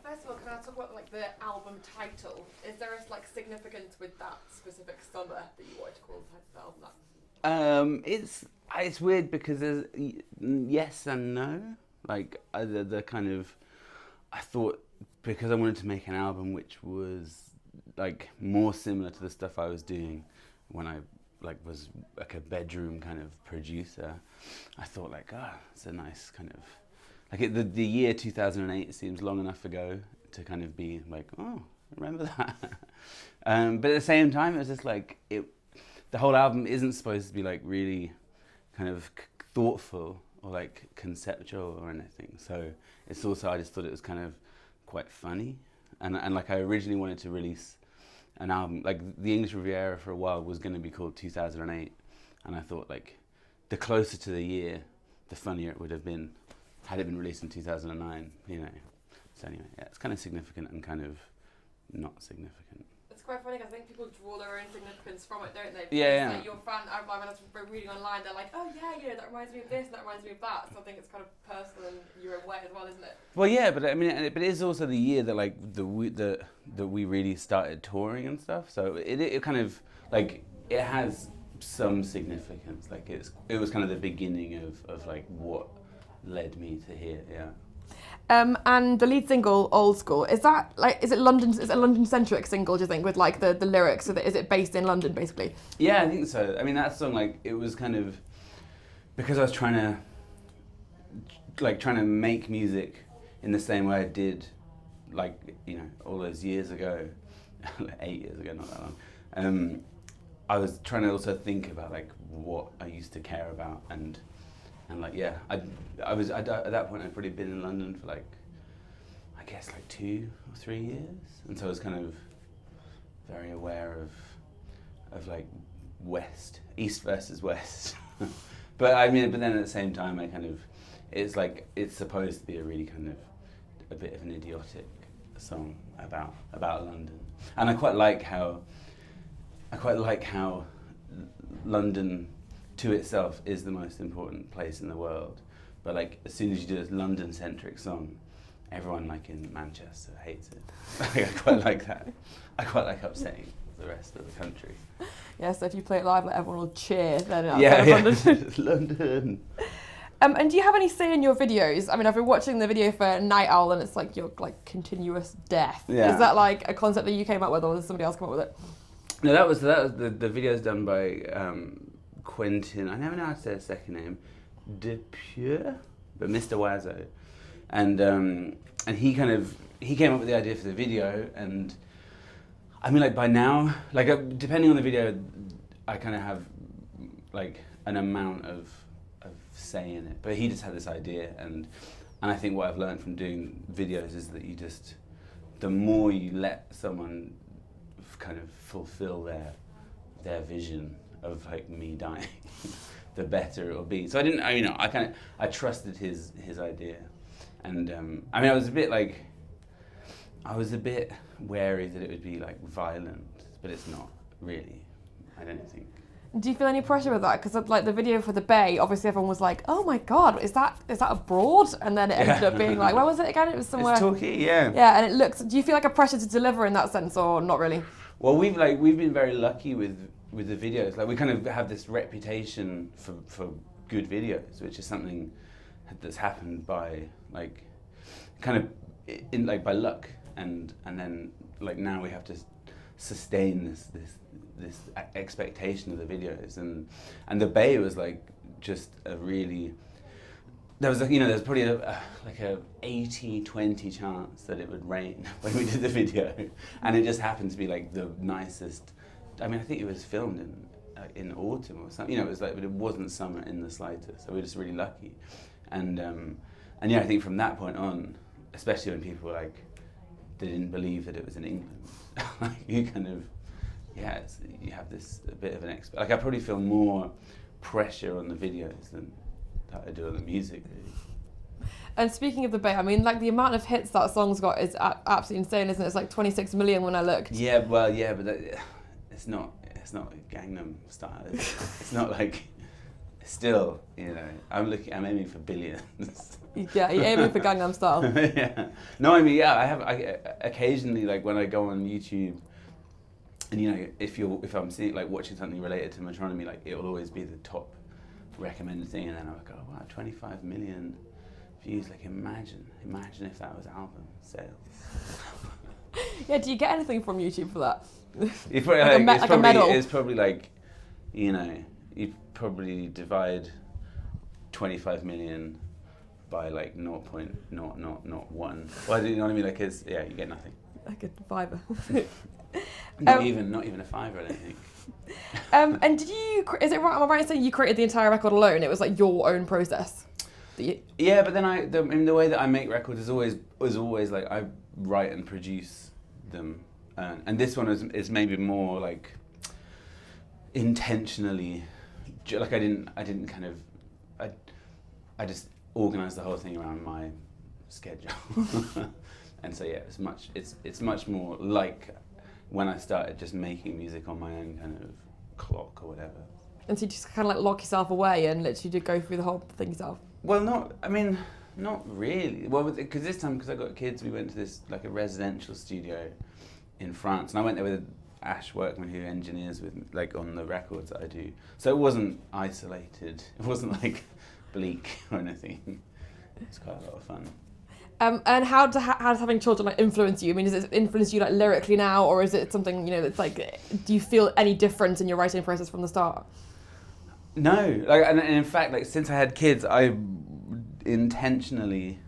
first of all, can I talk about like the album title? Is there a like significance with that specific summer that you wanted to call the album that? It's weird because there's yes and no. Like the kind of, I thought because I wanted to make an album which was like more similar to the stuff I was doing when I like was like a bedroom kind of producer. I thought like, it's a nice kind of like the year 2008 seems long enough ago to kind of be like, oh, remember that. But at the same time, it was just like the whole album isn't supposed to be like really kind of thoughtful or like conceptual or anything. So it's also, I just thought it was kind of quite funny. And like I originally wanted to release an album, like the English Riviera for a while was going to be called 2008. And I thought like the closer to the year, the funnier it would have been had it been released in 2009, you know. So anyway, yeah, it's kind of significant and kind of not significant. It's quite funny because I think people draw their own significance from it, don't they? Because yeah. like your fan, when I was reading online, they're like, oh yeah, you know, that reminds me of this, and that reminds me of that. So I think it's kind of personal in your own way as well, isn't it? Well, yeah, but I mean, but it is also the year that like that we really started touring and stuff. So it kind of like it has some significance. Like it was kind of the beginning of like what led me to here. Yeah. And the lead single, Old School, is it a London-centric single, do you think, with like the lyrics? Is it based in London, basically? Yeah, I think so. I mean, that song, like, it was kind of, because I was trying to make music in the same way I did, like, you know, all those years ago, like 8 years ago, not that long. I was trying to also think about, like, what I used to care about, and like, yeah, I was at that point I'd probably been in London for like, I guess like 2 or 3 years, and so I was kind of very aware of like East versus West. But I mean, but then at the same time, I kind of, it's like it's supposed to be a really kind of a bit of an idiotic song about London, and I quite like how London to itself is the most important place in the world, but like as soon as you do this London-centric song, everyone like in Manchester hates it. I quite like that. I quite like upsetting the rest of the country. Yeah, so if you play it live, like, everyone will cheer. Then London. London. And do you have any say in your videos? I mean, I've been watching the video for Night Owl, and it's like your like continuous death. Yeah. Is that like a concept that you came up with, or did somebody else come up with it? No, that was the video's done by Quentin. I never know how to say his second name. Depure, but Mr. Wazzo, and he came up with the idea for the video, and I mean, like by now, like depending on the video, I kind of have like an amount of say in it, but he just had this idea, and I think what I've learned from doing videos is that the more you let someone kind of fulfill their vision of like me dying, the better it'll be. So I trusted his idea, and I mean I was a bit wary that it would be like violent, but it's not really, I don't think. Do you feel any pressure with that? Because like the video for the Bay, obviously everyone was like, "Oh my God, is that abroad?" And then it ended up being like, "Where was it again?" It was somewhere. It's Torquay, yeah. Yeah, and it looks. Do you feel like a pressure to deliver in that sense, or not really? Well, we've been very lucky with the videos. Like we kind of have this reputation for good videos, which is something that's happened by like kind of in like by luck, and then like now we have to sustain this expectation of the videos, and the Bay was like just a really, there's probably like a 80-20 chance that it would rain when we did the video, and it just happened to be like the nicest. I mean, I think it was filmed in autumn or something, it was like, but it wasn't summer in the slightest, so we were just really lucky, and yeah, I think from that point on, especially when people were like, they didn't believe that it was in England, like you kind of, yeah, you have this a bit of an like I probably feel more pressure on the videos than that I do on the music. Really. And speaking of the Bay, I mean, like the amount of hits that song's got is absolutely insane, isn't it? It's like 26 million when I looked. Yeah, well, yeah, but it's not Gangnam Style. It's not like still, you know, I'm aiming for billions. Yeah, you're aiming for Gangnam Style. Yeah. No, I mean, yeah, I occasionally, like, when I go on YouTube, and, you know, if I'm seeing, like, watching something related to metronomy, like, it will always be the top recommended thing, and then I'll go, wow, 25 million views, like, imagine if that was album sales. Yeah, do you get anything from YouTube for that? It's probably, a medal? It's probably like, you know, you probably divide 25 million by like 0.0001. Well, you know what I mean? Like, you get nothing. Like a fiver. Not even a fiver, I don't think. And is it right? Am I right in saying you created the entire record alone? It was like your own process. Yeah, but then the way that I make records is always like I write and produce them, and this one is maybe more like intentionally, like I didn't kind of, I just organised the whole thing around my schedule, and so yeah, it's much more like when I started just making music on my own kind of clock or whatever. And so you just kind of like lock yourself away and literally did go through the whole thing yourself? Well, not really. Well, because this time, because I got kids, we went to this, like, a residential studio in France, and I went there with Ash Workman, who engineers with me, like, on the records that I do. So it wasn't isolated. It wasn't, like, bleak or anything. It was quite a lot of fun. And how does having children like influence you? I mean, does it influence you like lyrically now, or is it something, you know, that's like, do you feel any difference in your writing process from the start? No, like, and in fact, like, since I had kids, I intentionally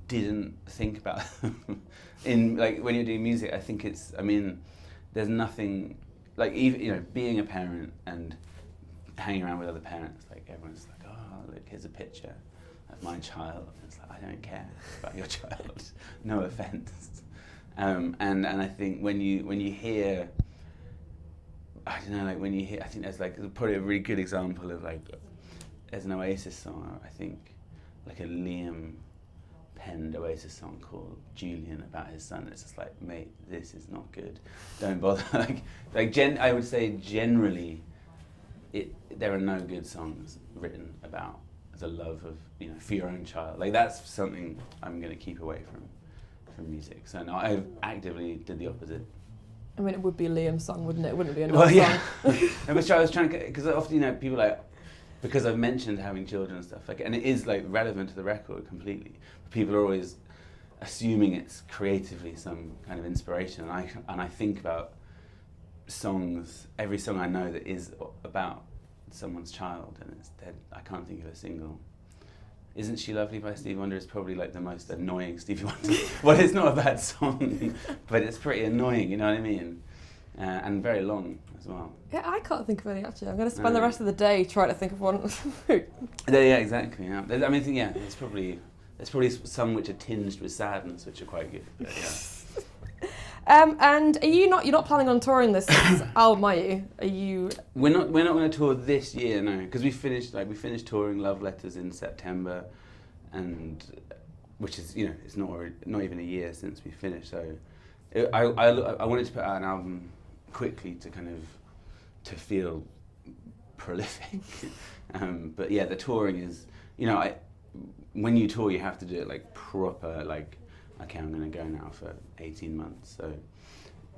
didn't think about them. In, like, when you're doing music, I think there's nothing, like, even, you know, being a parent and hanging around with other parents, like, everyone's like, oh, look, here's a picture of my child. And it's like, I don't care about your child, no offense. And I think when you hear, I don't know, like, when you hear, I think there's probably a really good example of, like, there's an Oasis song, I think, like a Liam penned Oasis song called Julian about his son. It's just like, mate, this is not good. Don't bother. I would say generally, there are no good songs written about the love of, you know, for your own child. Like, that's something I'm going to keep away from music. So no, I actively did the opposite. I mean, it would be a Liam song, wouldn't it? It wouldn't be a Noel Well, yeah. song. Which I was trying to, because often, you know, people like, because I've mentioned having children and stuff, like, and it is like relevant to the record completely. People are always assuming it's creatively some kind of inspiration, and I think about songs, every song I know that is about someone's child, and I can't think of a single. Isn't She Lovely by Stevie Wonder is probably like the most annoying Stevie Wonder. Well, it's not a bad song, but it's pretty annoying, you know what I mean? And very long as well. Yeah, I can't think of any actually. I'm going to spend the rest of the day trying to think of one. Yeah, exactly. Yeah. I mean, yeah, there's probably some which are tinged with sadness, which are quite good. But yeah. And you're not planning on touring this album, are you? We're not going to tour this year, no, because we finished touring Love Letters in September, and which is, you know, it's not even a year since we finished. So I wanted to put out an album quickly to kind of to feel prolific. But yeah, the touring is, you know, when you tour, you have to do it like proper, like, okay, I'm going to go now for 18 months. So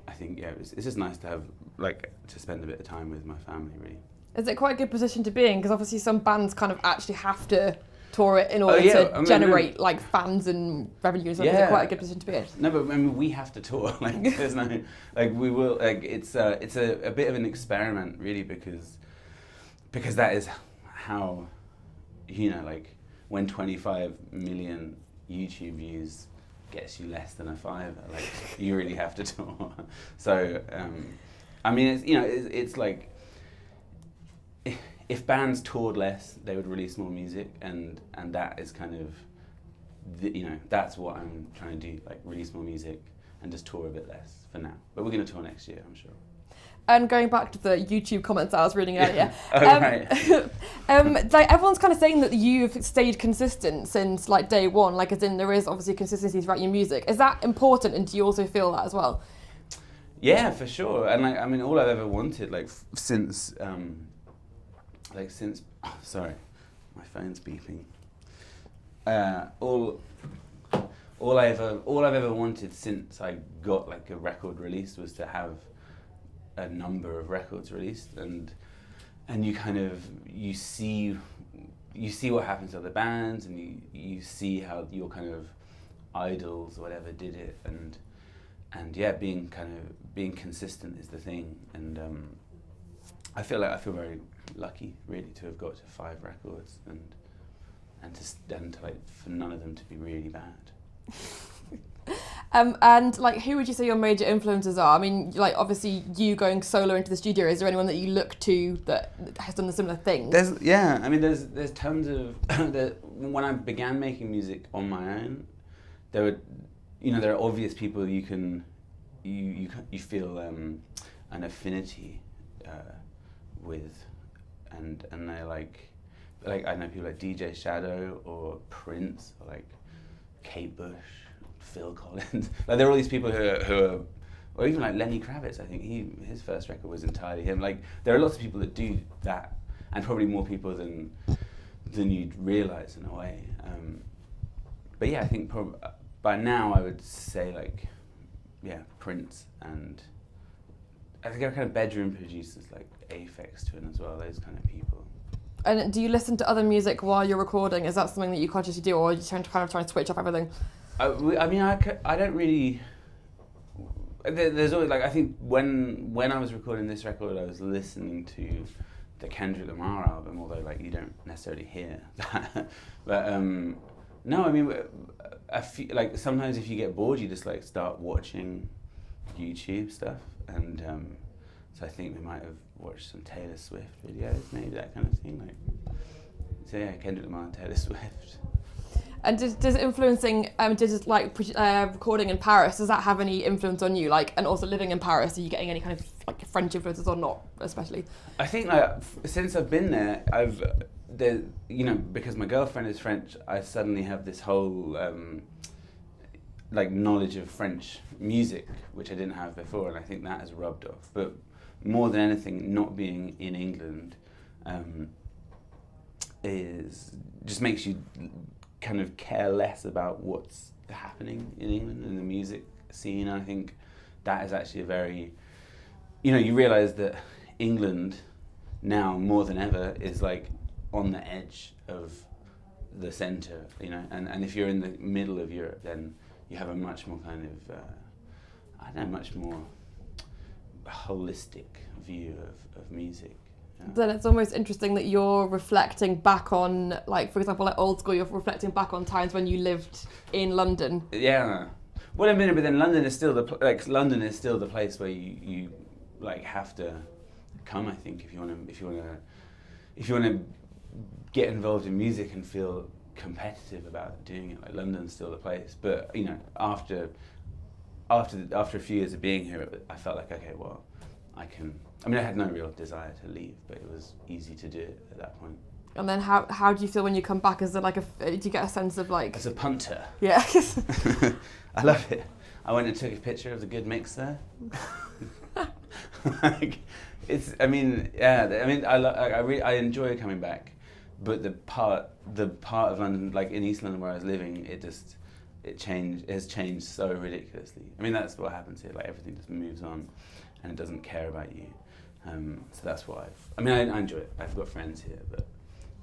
I think, yeah, it's just nice to have, like, to spend a bit of time with my family, really. Is it quite a good position to be in? Because obviously some bands kind of actually have to tour it in order to generate like fans and revenue. So is it quite a good position to be in? No, but I mean, we have to tour. Like, there's no, like, we will, like, it's a bit of an experiment, really, because that is how, you know, like, when 25 million YouTube views gets you less than a fiver, like, you really have to tour. So, I mean, it's, you know, it's like, if bands toured less, they would release more music, and that is kind of, you know, that's what I'm trying to do, like, release more music and just tour a bit less for now. But we're going to tour next year, I'm sure. And going back to the YouTube comments I was reading earlier, right. like, everyone's kind of saying that you've stayed consistent since, like, day one, like, as in there is obviously consistency throughout your music. Is that important, and do you also feel that as well? Yeah, for sure. And, like, I mean, all I've ever wanted, like, since my phone's beeping. All I've ever wanted since I got like a record released was to have a number of records released, and you kind of you see what happens to other bands, and you see how your kind of idols or whatever did it, and yeah, being consistent is the thing, and I feel very lucky really to have got to 5 records and to like for none of them to be really bad. And like, who would you say your major influences are? I mean, like obviously you going solo into the studio. Is there anyone that you look to that has done a similar thing? There's tons of when I began making music on my own, there are obvious people you feel an affinity with, and they're like I know people like DJ Shadow or Prince or like Kate Bush, Phil Collins. Like there are all these people who are, or even like Lenny Kravitz. I think his first record was entirely him. Like there are lots of people that do that, and probably more people than you'd realise in a way. But yeah, I think by now I would say like Prince, and I think our kind of bedroom producers like Aphex Twin as well. Those kind of people. And do you listen to other music while you're recording? Is that something that you consciously do, or are you trying to switch off everything? I don't really. There's always like I think when I was recording this record, I was listening to the Kendrick Lamar album, although like you don't necessarily hear that. But no, I mean, like sometimes if you get bored, you just like start watching YouTube stuff, and so I think we might have watched some Taylor Swift videos, maybe that kind of thing. Like, so yeah, Kendrick Lamar, Taylor Swift. And does influencing, recording in Paris, does that have any influence on you? Like, and also living in Paris, are you getting any kind of like French influences or not, especially? I think like since I've been there, because my girlfriend is French, I suddenly have this whole like knowledge of French music, which I didn't have before, and I think that has rubbed off. But more than anything, not being in England just makes you kind of care less about what's happening in England in the music scene. I think that is actually a very, you realise that England now more than ever is like on the edge of the centre, and if you're in the middle of Europe, then you have a much more kind of, much more holistic view of music. Then it's almost interesting that you're reflecting back on, like, for example, like old school, you're reflecting back on times when you lived in London. Yeah. Well, I mean, but then London is still the place where you like have to come. I think if you want to get involved in music and feel competitive about doing it, like London's still the place. But after a few years of being here, I felt like, okay, well, I had no real desire to leave, but it was easy to do it at that point. And then how do you feel when you come back? Is it like do you get a sense of like... As a punter. Yeah. I love it. I went and took a picture of the good mix there. I enjoy coming back, but the part of London, like in East London where I was living, it has changed so ridiculously. I mean, that's what happens here. Like everything just moves on, and it doesn't care about you. So that's why I enjoy it. I've got friends here, but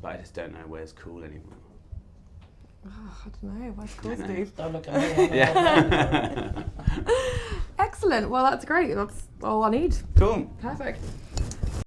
I just don't know where's cool anymore. Oh, I don't know. Where's cool, Steve? Don't look at me. Yeah. Excellent. Well, that's great. That's all I need. Cool. Perfect.